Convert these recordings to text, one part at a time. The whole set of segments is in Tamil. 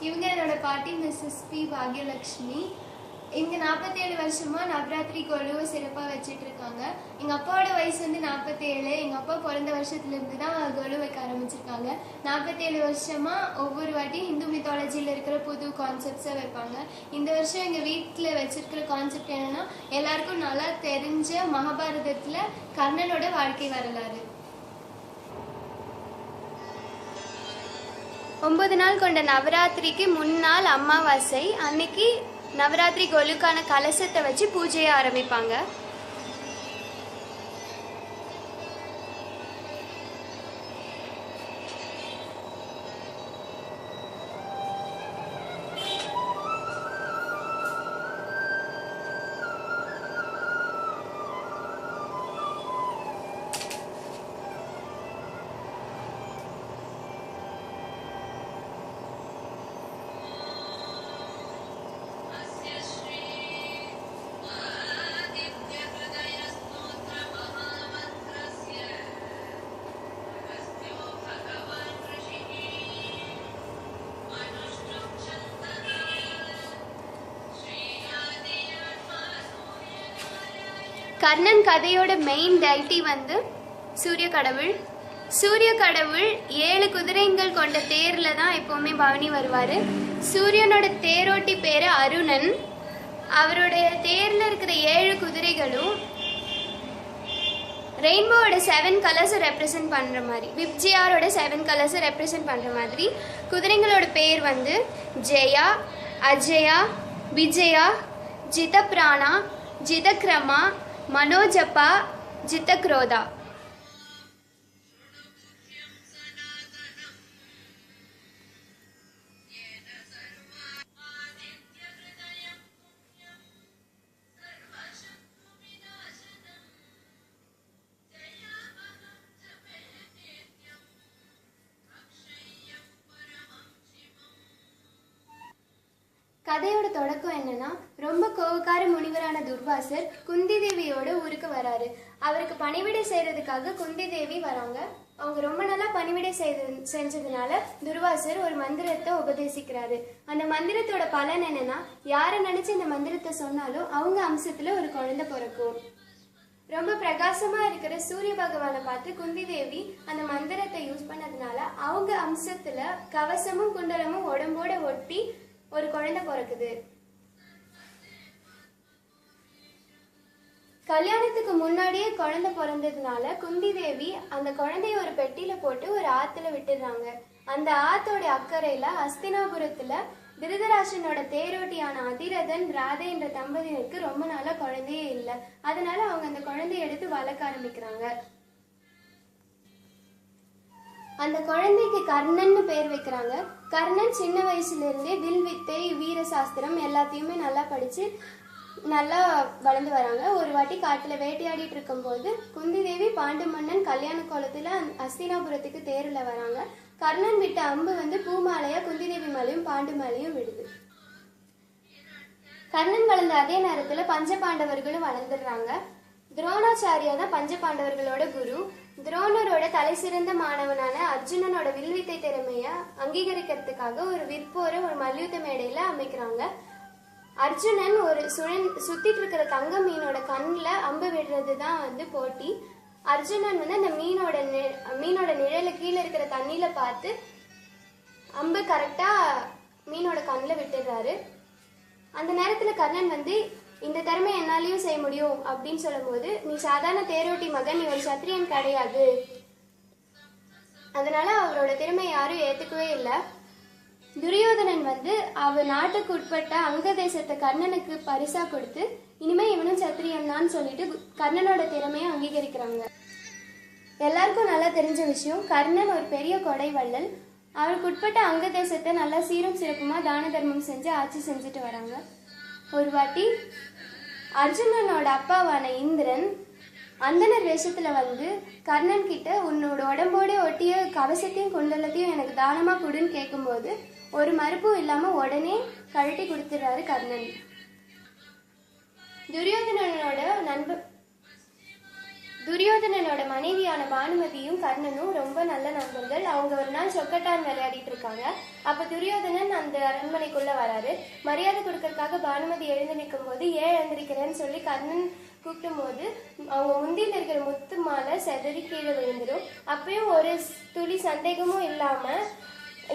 இவங்க என்னோட பாட்டி மிஸ்ஸஸ் பி பாக்யலட்சுமி. இவங்க 47 வருஷமா நவராத்திரி கொலுவை சிறப்பாக வச்சுட்டு இருக்காங்க. எங்கள் அப்பாவோட வயசு வந்து 47. எங்கள் அப்பா பிறந்த வருஷத்துலேருந்து தான் கொலு வைக்க ஆரம்பிச்சிருக்காங்க. 47 வருஷமா ஒவ்வொரு வாட்டி ஹிந்து மித்தாலஜியில் இருக்கிற புது கான்செப்ட்ஸை வைப்பாங்க. இந்த வருஷம் எங்கள் வீட்டில் வச்சிருக்கிற கான்செப்ட் என்னன்னா, எல்லாருக்கும் நல்லா தெரிஞ்ச மகாபாரதத்தில் கர்ணனோட வாழ்க்கை வரலாறு. 9 நாள் கொண்ட நவராத்திரிக்கு முன்னாள் அமாவாசை அன்னைக்கு நவராத்திரி கொலுக்கான கலசத்தை வச்சு பூஜையை ஆரம்பிப்பாங்க. கர்ணன் கதையோட மெயின் டைட்டி வந்து சூரிய கடவுள். சூரிய கடவுள் 7 குதிரைகள் கொண்ட தேர்ல தான் எப்பவுமே பவனி வருவார். சூரியனோட தேரோட்டி பேரு அருணன். அவருடைய தேர்ல இருக்கிற 7 குதிரைகளும் ரெயின்போவோட 7 கலர்ஸை ரெப்ரசன்ட் பண்ணுற மாதிரி, விப்ஜிஆரோட 7 கலர்ஸை ரெப்ரசன்ட் பண்ணுற மாதிரி குதிரைங்களோட பேர் வந்து ஜெயா, அஜயா, விஜயா, ஜிதப்ராணா, ஜிதக்ரமா, மனோஜப்பா, ஜிதக்ரோதா. கதையோட தொடக்கம் என்னன்னா, ரொம்ப கோவக்கார முனிவரான துர்வாசர் குந்தி தேவியோட ஊருக்கு வராரு. அவருக்கு பணிவிடை செய்யறதுக்காக குந்தி தேவி வராங்க. அவங்க ரொம்ப நல்லா பணிவிடை செஞ்சதுனால துர்வாசர் ஒரு மந்திரத்தை உபதேசிக்கிறாரு. அந்த மந்திரத்தோட பலன் என்னன்னா, யாரை நினைச்சு இந்த மந்திரத்தை சொன்னாலும் அவங்க அம்சத்துல ஒரு குழந்தை பிறக்கும். ரொம்ப பிரகாசமா இருக்கிற சூரிய பகவானை பார்த்து குந்தி தேவி அந்த மந்திரத்தை யூஸ் பண்ணதுனால அவங்க அம்சத்துல கவசமும் குண்டலமும் உடம்போட ஒட்டி ஒரு குழந்தை பிறக்குது. கல்யாணத்துக்கு முன்னாடியே குழந்தை பிறந்ததுனால குந்தி தேவி அந்த குழந்தைய ஒரு பெட்டியில போட்டு ஒரு ஆத்துல விட்டுடுறாங்க. அந்த ஆத்தோட அக்கறையில ஹஸ்தினாபுரத்துல திருதராஷ்டிரனோட தேரோட்டியான அதிரதன் ராதை என்ற தம்பதியினருக்கு ரொம்ப நாளா குழந்தையே இல்லை. அதனால அவங்க அந்த குழந்தைய எடுத்து வளர்க்க ஆரம்பிக்கிறாங்க. அந்த குழந்தைக்கு கர்ணன்னு பேர் வைக்கிறாங்க. கர்ணன் சின்ன வயசுல இருந்தே வில் வித்தை, வீர சாஸ்திரம் எல்லாத்தையுமே நல்லா படிச்சு நல்லா வளர்ந்து வராங்க. ஒரு வாட்டி காட்டுல வேட்டையாடிட்டு இருக்கும் போது குந்தி தேவி பாண்டு மன்னன் கல்யாண கோலத்துல ஹஸ்தினாபுரத்துக்கு தேர்ல வராங்க. கர்ணன் விட்ட அம்பு வந்து பூமாலையா குந்தி தேவி மேலையும் பாண்டு மேலையும் விடுது. கர்ணன் வளர்ந்த அதே நேரத்துல பஞ்ச பாண்டவர்களும் வளர்ந்துடுறாங்க. துரோணாச்சாரியா தான் பஞ்ச பாண்டவர்களோட குரு. துரோணரோட தலை சிறந்த மாணவனான அர்ஜுனனோட வில்வித்தை திறமைய அங்கீகரிக்கிறதுக்காக ஒரு விற்போர ஒரு மல்யுத்த மேடையில அமைக்கிறாங்க. அர்ஜுனன் ஒரு சுத்திட்டு இருக்கிற தங்க மீனோட கண்ணுல அம்பு விடுறதுதான் வந்து போட்டி. அர்ஜுனன் வந்து அந்த மீனோட நிழல கீழே இருக்கிற தண்ணியில பார்த்து அம்பு கரெக்டா மீனோட கண்ணுல விட்டுடுறாரு. அந்த நேரத்துல கர்ணன் வந்து இந்த திறமை என்னாலையும் செய்ய முடியும் அப்படின்னு சொல்லும் போது, நீ சாதாரண தேரோட்டி மகன், நீ ஒரு சத்திரியன் கிடையாது, அதனால அவரோட திறமை யாரும் ஏத்துக்கவே இல்லை. துரியோதனன் வந்து அவர் நாட்டுக்கு உட்பட்ட அங்க தேசத்தை கர்ணனுக்கு பரிசா கொடுத்து இனிமே இவனும் சத்திரியன் தான் சொல்லிட்டு கர்ணனோட திறமையை அங்கீகரிக்கிறாங்க. எல்லாருக்கும் நல்லா தெரிஞ்ச விஷயம், கர்ணன் ஒரு பெரிய கொடை வள்ளல். அவருக்கு உட்பட்ட அங்க தேசத்தை நல்லா சீரும் சிறப்புமா தான தர்மம் செஞ்சு ஆட்சி செஞ்சுட்டு வராங்க. ஒரு வாட்டி அர்ஜுனனோட அப்பாவான இந்திரன் அந்தனர் வேஷத்துல வந்து கர்ணன் கிட்ட உன்னோட உடம்போட ஒட்டிய கவசத்தையும் குண்டலத்தையும் எனக்கு தானமா கொடுன்னு கேட்கும்போது ஒரு மறுப்பும் இல்லாம உடனே கழட்டி கொடுத்துறாரு கர்ணன். துரியோதனனோட துரியோதனனோட மனைவியான பானுமதியும் கர்ணனும் ரொம்ப நல்ல நண்பர்கள். அவங்க ஒரு நாள் சொக்கட்டான் விளையாடிட்டு இருக்காங்க. அப்ப துரியோதனன் அந்த அரண்மனைக்குள்ள வராரு. மரியாதை கொடுக்கறதுக்காக பானுமதி எழுந்து நிற்கும் போது ஏன் எழுந்திருக்கிறேன்னு சொல்லி கர்ணன் கூப்பிடும் போது அவங்க முந்தியில் இருக்கிற முத்து மாலை செதறி கீழே விழுந்துடும். அப்பயும் ஒரு துளி சந்தேகமும் இல்லாம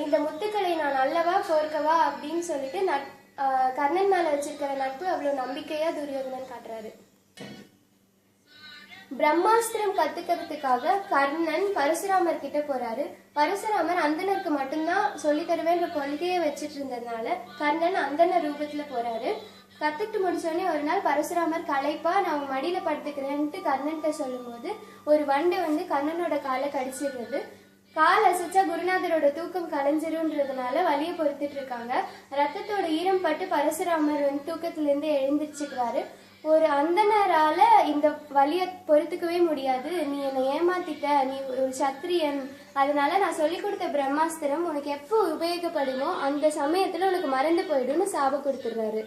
இந்த முத்துக்களை நான் அல்லவா கோர்க்கவா அப்படின்னு சொல்லிட்டு கர்ணன் மேல வச்சிருக்கிற நட்பு அவ்வளவு நம்பிக்கையா துரியோதனன் காட்டுறாரு. பிரம்மாஸ்திரம் கத்துக்கிறதுக்காக கர்ணன் பரசுராமர் கிட்ட போறாரு. பரசுராமர் அந்தனருக்கு மட்டும்தான் சொல்லி தருவேன்ற கொள்கையை வச்சிட்டு இருந்ததுனால கர்ணன் அந்தன ரூபத்துல போறாரு. கத்துட்டு முடிச்சோடனே ஒரு நாள் பரசுராமர் களைப்பா நான் மடியில படுத்துக்கிறேன்ட்டு கர்ணன்கிட்ட சொல்லும் போது ஒரு வண்டை வந்து கர்ணனோட காலை கடிச்சிடுறது. கால் அசைச்சா குருநாதரோட தூக்கம் கலைஞ்சிரும்ன்றதுனால வலியை பொறுத்துட்டு இருக்காங்க. ரத்தத்தோட ஈரம் பட்டு பரசுராமர் வந்து தூக்கத்துல இருந்து எழுந்திருச்சுக்கிறாரு. ஒரு அந்தனரால இந்த வலியை பொறுத்துக்கவே முடியாது. நீ என்னை ஏமாத்திட்ட, நீ ஒரு சத்திரியன், அதனால நான் சொல்லி கொடுத்த பிரம்மாஸ்திரம் உனக்கு எப்போ உபயோகப்படுமோ அந்த சமயத்துல உனக்கு மறந்து போயிடும்னு சாபம் கொடுத்துடுறாரு.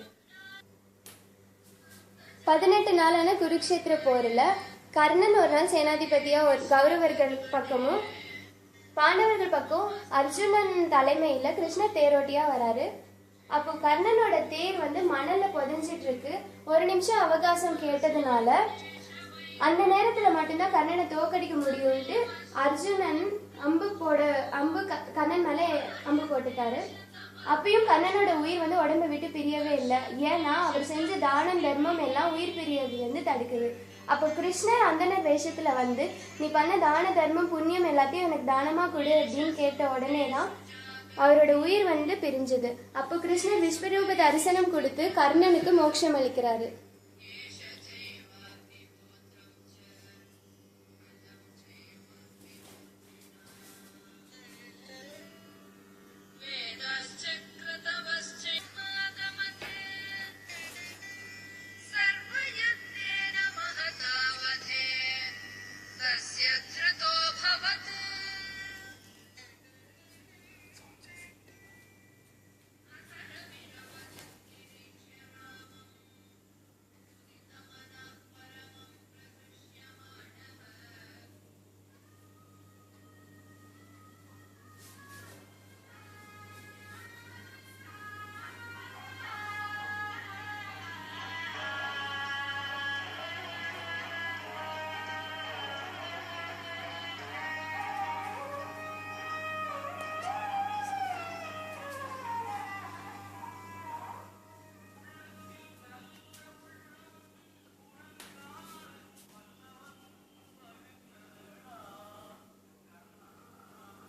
18 நாளான குருக்ஷேத்திர போர்ல கர்ணன் ஒரு நாள் சேனாதிபதியா ஒரு கௌரவர்கள் பக்கமும் பாண்டவர்கள் பக்கம் அர்ஜுனன் தலைமையில கிருஷ்ணர் தேரோட்டியா வராரு. அப்போ கர்ணனோட தேர் வந்து மணல்ல புதைஞ்சிட்டு இருக்கு. ஒரு நிமிஷம் அவகாசம் கேட்டதுனால அந்த நேரத்துல மட்டும்தான் கர்ணனை தோக்கடிக்க முடியும்ட்டு அர்ஜுனன் அம்பு கர்ணன் மேல அம்பு போட்டுட்டாரு. அப்பயும் கர்ணனோட உயிர் வந்து உடம்பை விட்டு பிரியவே இல்லை. ஏன்னா அவர் செஞ்ச தானம் தர்மம் எல்லாம் உயிர் பிரியதுல இருந்து தடுக்குது. அப்போ கிருஷ்ணர் அந்தனர் வேஷத்துல வந்து நீ பண்ண தான தர்மம் புண்ணியம் எல்லாத்தையும் எனக்கு தானமா கொடு அப்படின்னு கேட்ட உடனே தான் அவரோட உயிர் வந்து பிரிஞ்சது. அப்போ கிருஷ்ணர் விஸ்வரூப தரிசனம் கொடுத்து கர்ணனுக்கு மோட்சம் அளிக்கிறாரு.